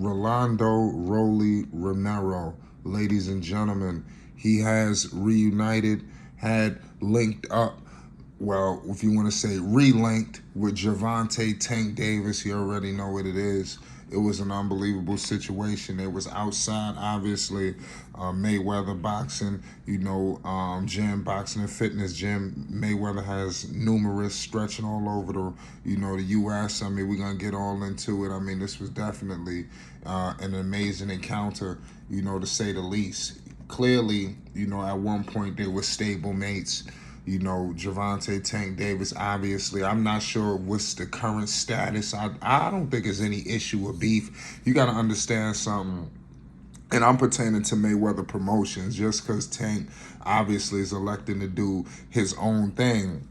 Rolando Romero, ladies and gentlemen, he has reunited, had linked up, well, if you want to say relinked with Gervonta Tank Davis. You already know what it is. It was an unbelievable situation. It was outside, obviously, Mayweather boxing, gym, boxing and fitness gym. Mayweather has numerous stretching all over the U.S. I mean, we're going to get all into it. I mean, this was definitely an amazing encounter, to say the least. Clearly, at one point they were stable mates. Gervonta Tank Davis, obviously. I'm not sure what's the current status. I don't think there's any issue or beef. You got to understand something. And I'm pertaining to Mayweather Promotions, just because Tank obviously is electing to do his own thing.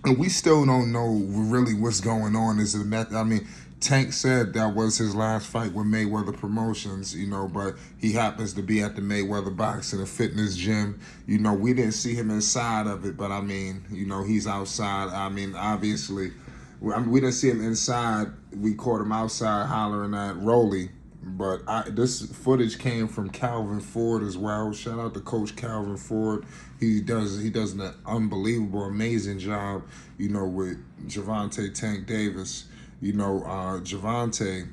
And we still don't know really what's going on. Is it that? I mean, Tank said that was his last fight with Mayweather Promotions, but he happens to be at the Mayweather Boxing and Fitness Gym. We didn't see him inside of it, but I mean, he's outside. I mean, obviously, we didn't see him inside. We caught him outside hollering at Rolly. But this footage came from Calvin Ford as well. Shout out to Coach Calvin Ford. He does an unbelievable, amazing job, with Gervonta Tank Davis. Gervonta,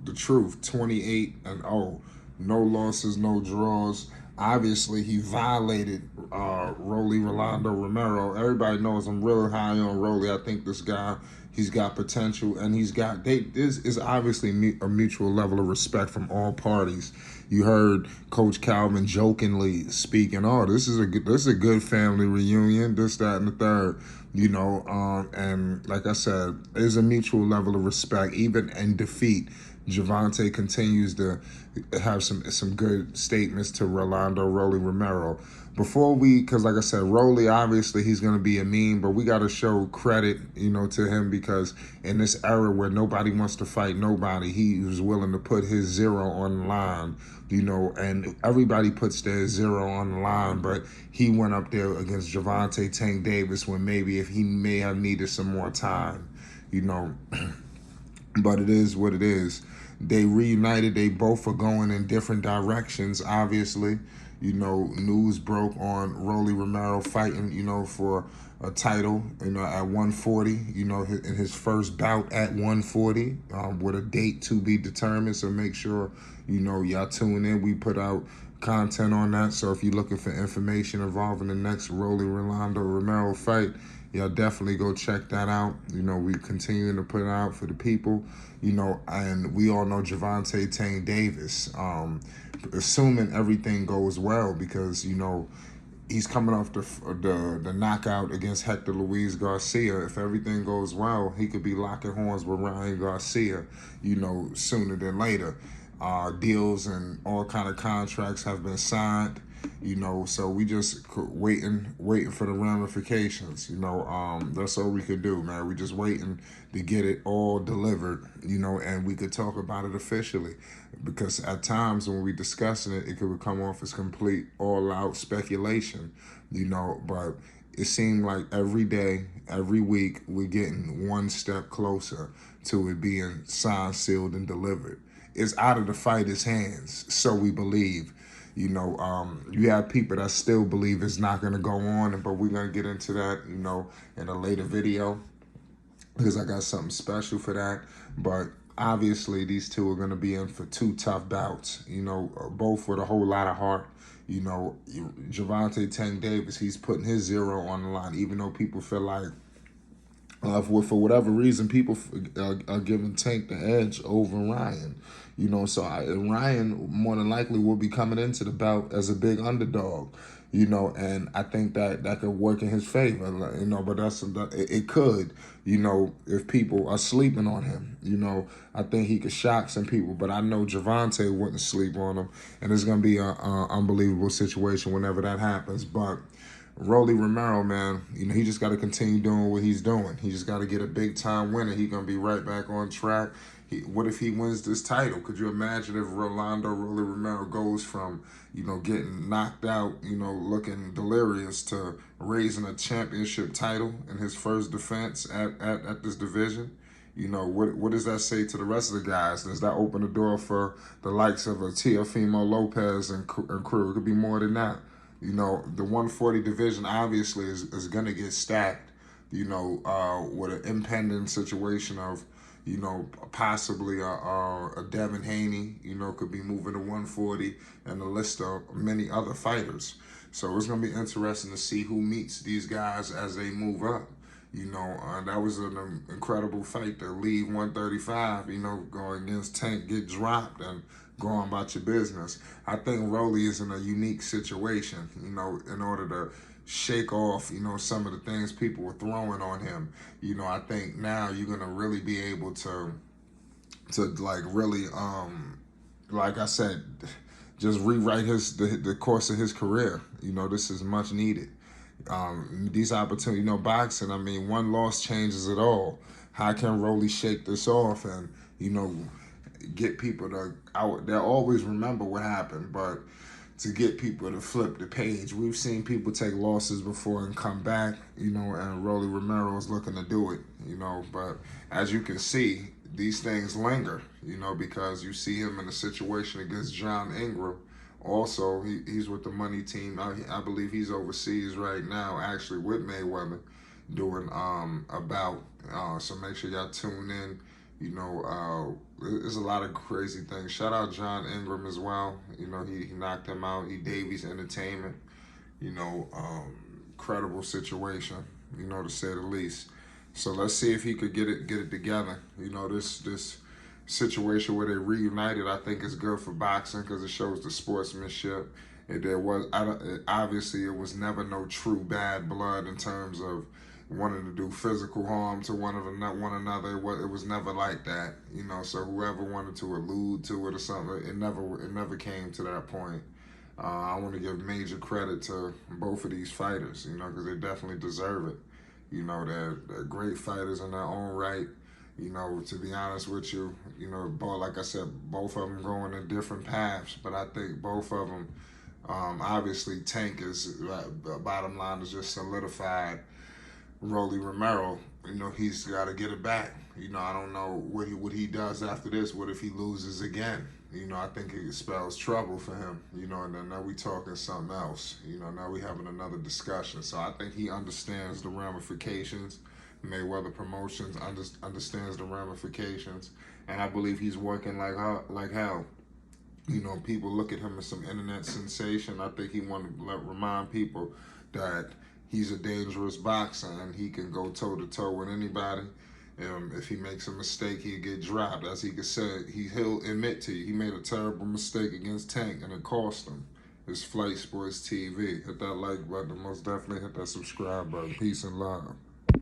the truth, 28-0. No losses, no draws. Obviously, he violated Rolando Romero. Everybody knows I'm really high on Rolly. I think this guy, he's got potential, and this is obviously a mutual level of respect from all parties. You heard Coach Calvin jokingly speaking, "Oh, this is a good family reunion. This, that, and the third." And like I said, there's a mutual level of respect, even in defeat. Gervonta continues to have some good statements to Rolando Rolly Romero. Because like I said, Rolly, obviously he's going to be a meme, but we got to show credit, to him, because in this era where nobody wants to fight nobody, he was willing to put his zero on the line, and everybody puts their zero on the line, but he went up there against Gervonta Tank Davis when maybe if he may have needed some more time, but it is what it is. They reunited. They both are going in different directions, obviously. News broke on Rolly Romero fighting, for a title, at 140, in his first bout at 140, with a date to be determined. So make sure, y'all tune in. We put out content on that. So if you're looking for information involving the next Rolly Rolando Romero fight, y'all definitely go check that out. We continuing to put it out for the people, and we all know Gervonta Tank Davis, assuming everything goes well, because, he's coming off the knockout against Hector Luis Garcia. If everything goes well, he could be locking horns with Ryan Garcia, sooner than later. Deals and all kind of contracts have been signed. So we just waiting for the ramifications. That's all we could do, man. We just waiting to get it all delivered, and we could talk about it officially. Because at times when we discussing it, it could come off as complete all-out speculation, but it seemed like every day, every week, we're getting one step closer to it being signed, sealed, and delivered. It's out of the fighter's hands, so we believe. You have people that still believe it's not going to go on, but we're going to get into that, in a later video, because I got something special for that. But obviously, these two are going to be in for two tough bouts, both with a whole lot of heart. Gervonta Tank Davis, he's putting his zero on the line, even though people feel like, for whatever reason, people are giving Tank the edge over Ryan. So Ryan more than likely will be coming into the bout as a big underdog, and I think that could work in his favor, but it could, if people are sleeping on him, I think he could shock some people, but I know Gervonta wouldn't sleep on him, and it's going to be an unbelievable situation whenever that happens. But Rolly Romero, man, he just got to continue doing what he's doing. He just got to get a big-time winner. He's going to be right back on track. What if he wins this title? Could you imagine if Rolando Rolly Romero goes from, getting knocked out, looking delirious, to raising a championship title in his first defense at this division? You know, what does that say to the rest of the guys? Does that open the door for the likes of a Teofimo Lopez and crew? It could be more than that. You know, the 140 division obviously is going to get stacked, you know, with an impending situation of, you know, possibly a Devin Haney, you know, could be moving to 140, and a list of many other fighters. So it's going to be interesting to see who meets these guys as they move up. You know, that was an incredible fight to leave 135, you know, go against Tank, get dropped, and go on about your business. I think Rolly is in a unique situation, you know, in order to shake off, you know, some of the things people were throwing on him. You know, I think now you're going to really be able to like really, like I said, just rewrite the course of his career. You know, this is much needed. These opportunities, you know, boxing, I mean, one loss changes it all. How can Rolly shake this off and, you know, get people to, they'll always remember what happened, but to get people to flip the page. We've seen people take losses before and come back, you know, and Rolly Romero is looking to do it, you know, but as you can see, these things linger, you know, because you see him in a situation against John Ingram. Also, he's with the money team. I believe he's overseas right now, actually with Mayweather, doing a bout. So make sure y'all tune in. You know, there's a lot of crazy things. Shout out John Ingram as well. You know, he knocked him out. He Davies Entertainment. You know, credible situation. You know, to say the least. So let's see if he could get it together. You know, this situation where they reunited, I think is good for boxing because it shows the sportsmanship. Obviously it was never no true bad blood in terms of wanting to do physical harm to one another. It was never like that, you know. So whoever wanted to allude to it or something, it never came to that point. I want to give major credit to both of these fighters, you know, because they definitely deserve it. You know, they're great fighters in their own right. You know, to be honest with you, you know, like I said, both of them going in different paths, but I think both of them, obviously Tank is, bottom line is just solidified Rolly Romero. You know, he's got to get it back. You know, I don't know what he does after this. What if he loses again? You know, I think it spells trouble for him. You know, and then now we talking something else. You know, now we having another discussion. So I think he understands the ramifications. Mayweather Promotions understands the ramifications, and I believe he's working like hell. You know, people look at him as some internet sensation. I think he wanted to remind people that he's a dangerous boxer and he can go toe to toe with anybody. If he makes a mistake, he'll get dropped. As he could say, he'll admit to you he made a terrible mistake against Tank and it cost him. It's Flight Sports TV. Hit that like button. Most definitely hit that subscribe button. Peace and love.